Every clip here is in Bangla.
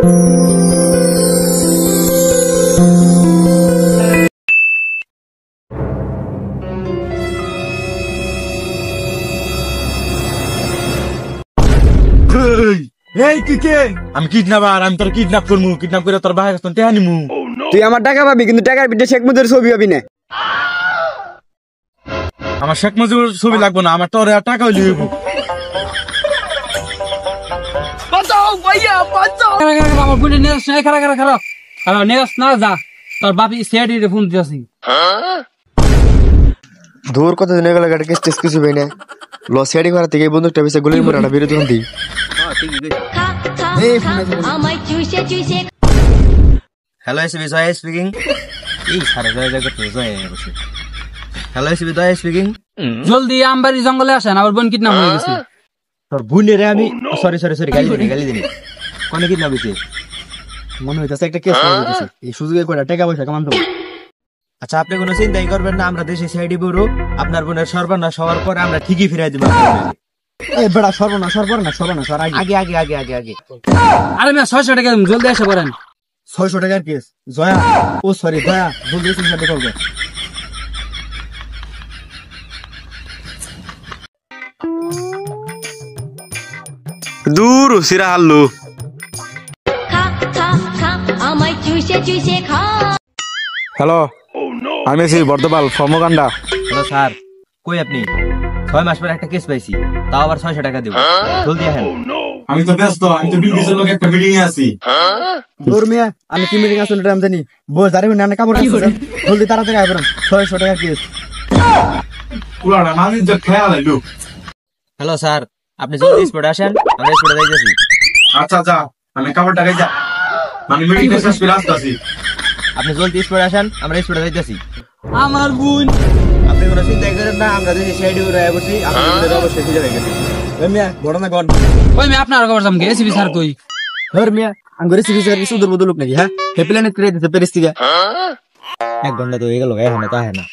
এই তুই কে? আমি কিডন্যাপার, আমি তোর কিডন্যাপ করবো, কিডন্যাপ করে তোর ভাই কাছে টাকা নিমু। তুই আমার টাকা পাবি, কিন্তু টাকার পিঠে শেখ মুজিবের ছবি পাবি না। আমার শেখ মুজিবের ছবি লাগবে না, আমার তোর টাকা হইলে হইব। বাঁচাও ভাইয়া বাঁচাও। আমার বুড়ি নেস নাই, খারাপ খারাপ খারাপ খারাপ নেস না, যা তোর বাপি সিআইডি রে ফোন দিয়েছি। দূর কত দিন গেল, গাড়ি কেস টেস কিছু ভাই না। ল সিআইডি করা থেকে বন্দুকটা বেশি গুলির মোড়াটা বিরোধী হন দি। হ্যালো এসবি জয় স্পিকিং। এই সারা জয় জয় করতে জয় বসে। হ্যালো এসবি জয় স্পিকিং। জলদি আমবাড়ি জঙ্গলে আসেন, আমার বোন কিডন্যাপ হয়ে গেছে। তোর বোনের আমি সরি সরি সরি গালি দিনি কোনে কিডন্যাপ হইছে? মনে হইতাছে একটা কেস হয়ে গেছে, এই সুযোগে কয়টা টাকা পয়সা কামান দেব। আচ্ছা আপনি কোনো চিন্তাই করবেন না, আমরা দেশে সিআইডি ব্যুরো, আপনার বোনের সর্বনাশ হওয়ার পর আমরা ঠিকই ফিরাই দিব। এই বেড়া সর্বনাশ সর্বনাশ সর্বনাশ আর আগে আগে আগে আগে আগে আগে আরে মিয়া 600 টাকা জলদি এসে পড়েন। 600 টাকার কেস। জয়া ও সরি জয়া জলদি এসে সাথে করব। দূর সিরা হাল্লু। হ্যালো, আমি আছি বর্ধমান ফর্মকাণ্ডা। হ্যালো স্যার, কই আপনি? 6 মাস পর একটা কেস পাইছি, তাও আবার 600 টাকা দেব। জলদি আসেন। আমি তো ব্যস্ত, আমি তো বিলকিসের লোক একটা মিটিং এ আছি। দূর মিয়া, আমি কি মিটিং আছে এটা আমি জানি। বস দাঁড়ি না কাপড় আছে, জলদি তাড়াতাড়ি আইবেন। 600 টাকার কেস। পুরাটা মানি যে খেয়াল আইলো। হ্যালো স্যার, আপনি জলদি স্পটে আসেন, আমরা স্পটে যাইতেছি। আচ্ছা যা, আমি কাপড় টাকাই যা, মানে মিটিং শেষ করে আসতেছি। আপনি জলদি স্পটে আসেন, আমরা স্পটে যাইতেছি। আমার বোন আপনি কোনো চিন্তাই করেন না, আমরা দেশে সিআইডি ব্যুরো আয়া বসি, আপনাদের অবশ্যই খুঁজে পাই গেছি। এই মিয়া বড় না গন। ওই মিয়া আপনার খবর জামকে এসিবি স্যার কই? ধর মিয়া আঙ্গুরে সিরিজ আর কিছু দূর লোক নাকি? হ্যাঁ হে প্ল্যানেট করে দিতে পেরিস থেকে 1 ঘন্টা তো হয়ে গেল, এখনো তা হয় না।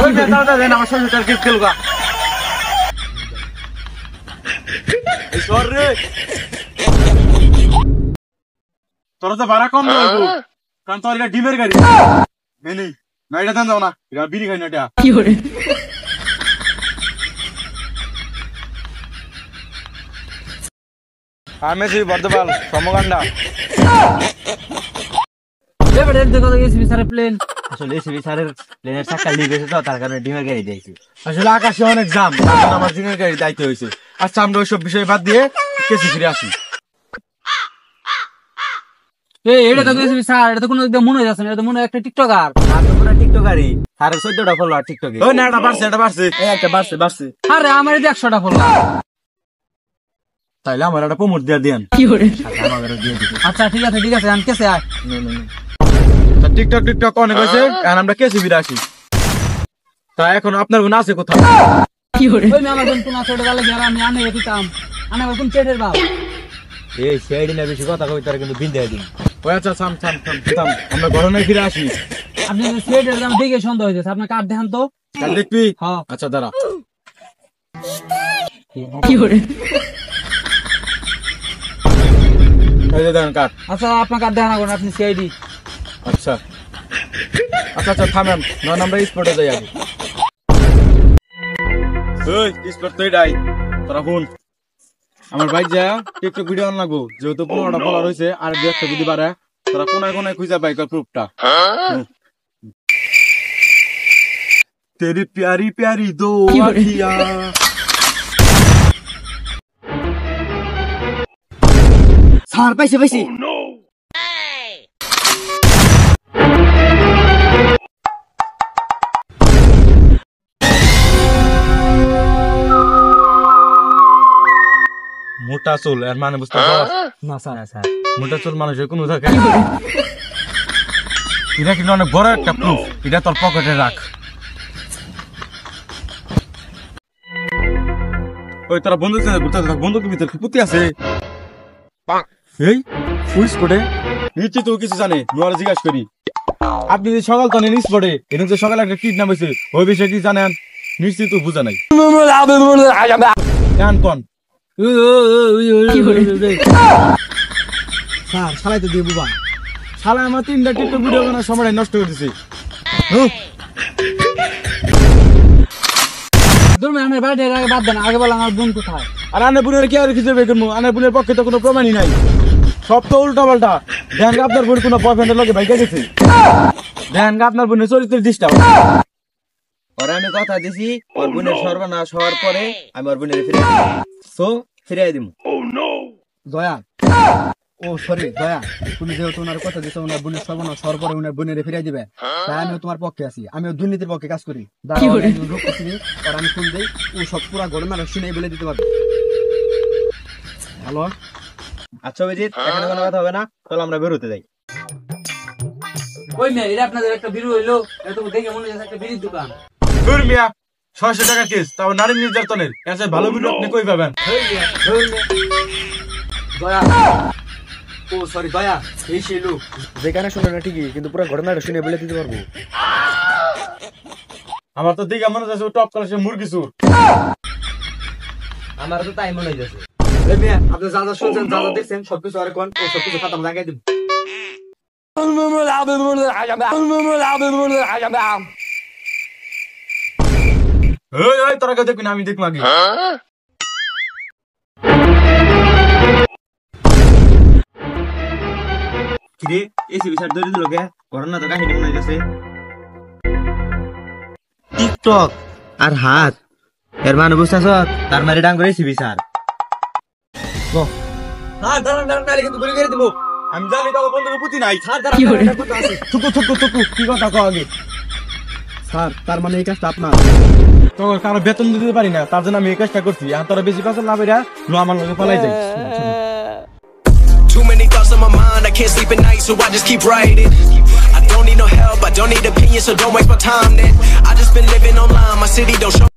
ওই যে দাদা দেন আমার 600 টাকার কেস খেলবা। এই সর রে, তোরা তো ভাড়া কম দেবো, কারণ তোর এটা ডিমের গাড়ি মেনি না, এটা দেন যাও না, এটা বিড়ি খাই না এটা। কি করে আমি আছি বর্ধমান ফর্মকাণ্ডা। এবারে দেখো তো এসিবি স্যারের প্লেন। আসলে এসবি স্যারের প্লেনের চাকা লিক হয়েছে তো, তার কারণে ডিমের গাড়ি দিয়েছি। আসলে আকাশে অনেক জাম, তার জন্য আমার ডিমের গাড়ি দায়িত্ব হয়েছে। আচ্ছা আমরা ওইসব বিষয় বাদ দিয়ে কেসে ফিরে আসি। এই এটা তো এসিবি স্যার, এটা তো কোনো একদম মনে যাচ্ছে না, এটা তো মনে হয় একটা টিকটকার। আর তো পুরো টিকটকারই, স্যারের 14টা ফলোয়ার টিকটকে। ওই না, এটা বাড়ছে, এটা বাড়ছে, এই একটা বাড়ছে বাড়ছে। আরে আমার এই 100টা ফলোয়ার। তাইলে আমার একটা প্রমোট দিয়ে দেন। কি করে আচ্ছা আমাদেরও দিয়ে দিবি। আচ্ছা ঠিক আছে আমি কেসে আয়। টিকটক টিকটক অনেক হয়েছে, এখন আমরা কেসে ফিরে আসি। তা এখন আপনার বোন আছে কোথাও? কি করে ওই মিয়া আমার বোন কোন আছে, ওটা গালে গেরা আমি আনে দিতাম। আনে কোন চেটের বাপ। এই সিআইডি না বেশি কথা কই, তারা কিন্তু বিল দিয়ে দিন। ওই আচ্ছা থাম থাম থাম থাম, আমরা ঘটনা ফিরে আসি। আপনি চেটের দাম দেখে সন্দেহ হয়েছে, আপনার কার্ড দেখান তো। কাল দেখবি? হ্যাঁ। আচ্ছা দাঁড়া। কি করে এই যে দেন কার্ড। আচ্ছা আপনার কার্ড দেখান করেন, আপনি সিআইডি। আচ্ছা আচ্ছা আচ্ছা থামেন, নয় আমরা স্পটে যাই আগে। ওই স্পট তো এটাই, তোরা শুন। আমার বাইক যা টিকটক ভিডিও অন লাগবো, যেহেতু 15টা ফলোয়ার হয়েছে, আর 2-1টা যদি বাড়ে, তোরা কোনায় কোনায় খুঁজে বাইকের প্রুফটা। তেরি প্যারি প্যারি দো আখিয়া। স্যার পাইছি পাইছি। মোটা চুল এর মানে বুঝতে পারছ না স্যার, মোটা চুল মানুষের কোনো থাকে? এটা কিন্তু অনেক বড় একটা প্রুফ, এটা তোর পকেটে রাখ। ওই তোরা বন্ধুর সাথে ঘুরতে থাক, বন্ধুর ভিতরে কি পুঁতি আছে? এই ফুল স্পটে নিশ্চিত ও কিছু জানে, নোয়ারা জিজ্ঞাসা করি। আপনি যে সকাল তো নেন স্পটে, এটা যে সকালে একটা কিডন্যাপ হয়েছে, ওই বিষয়ে কি জানেন? নিশ্চিত বুঝা নাই। কন স্যার শালাই তো দিয়ে বুবা শালা আমার 3টা টিকটক ভিডিও বানানোর সময় নষ্ট করে দিছে তুমি আমার বাড়ি আগে বাদ দেন, আগে বল আমার বোন কোথায়? আর আনে বোনের কি আর কিছু বের করবো? আনের বোনের পক্ষে তো কোনো প্রমাণই নাই, সব তো উল্টা পাল্টা। দেখেন আপনার বোন কোনো বয়ফ্রেন্ডের লোকে ভাইকা গেছে, দেখেন আপনার বোনের চরিত্রের ডিস্টার্ব। ওরা আমি কথা দিছি, ওর বোনের সর্বনাশ হওয়ার পরে আমি ওর বোনের ফিরিয়ে দিব। দয়া ও সরি দয়া, তুমি যেহেতু ওনার কথা দিছো ওনার বোনের সর্বনাশ হওয়ার পরে ওনার বোনের ফিরিয়ে দিবে, তাই আমিও তোমার পক্ষে আছি। আমিও দুর্নীতির পক্ষে কাজ করি। আর আমি ফোন দিই, ও সব পুরা ঘটনা শুনে বলে দিতে পারবে। হ্যালো, আচ্ছা অভিজিৎ, এখানে কোনো কথা হবে না, চলো আমরা বেরোতে যাই। ওই মেয়ে, এটা আপনাদের একটা বিরু হইলো, এটা তো দেখে মনে হচ্ছে একটা বিড়ির দোকান। দূর মিয়া, 600 টাকা কেস, তাও নারী নির্যাতনের। এর চেয়ে ভালো ভিডিও আপনি কই পাবেন? দয়া ও সরি দয়া, এই সেই লোক যেখানে শুনে না ঠিকই, কিন্তু পুরো ঘটনাটা শুনে বলে দিতে পারবো। আমার তো দিকে মনে হচ্ছে টপ ক্লাসে মুরগি চুর। আমার তো তাই মনে হইতেছে। এই মেয়ে, আপনি যা যা শুনছেন যা যা দেখছেন সবকিছু আর কোন ও সবকিছু খাতাম লাগাই দিব। এই এই তোরা কেউ দেখবি না, আমি দেখবো আগে। কিরে এসি বিচার ধরে দিল কে? ঘটনা তো কাহিনী মনে হইতেছে। টিকটক আর হাত এর মানে বুঝতেছ, তার মানে ডাং করে এসি বিচার। হ্যাঁ দাঁড়ান দাঁড়ান, নাহলে কিন্তু গুলি করে দিব। আমি জানি তো বন্ধুকে পুতি নাই। থুকু থুকু থুকু, কি কথা কও আগে? স্যার তার মানে এই কাজটা আপনার? তো কারো বেতন দিতে পারি না, তার জন্য আমি এই কাজটা করছি। আর তোরা বেশি পাশে লাভ এরা লো আমার লগে পালাই যায়। Too many thoughts on my mind, I can't sleep at night, so I just keep writing. I don't need no help, I don't need opinions, so don't waste my time then. I just been living online, my city don't show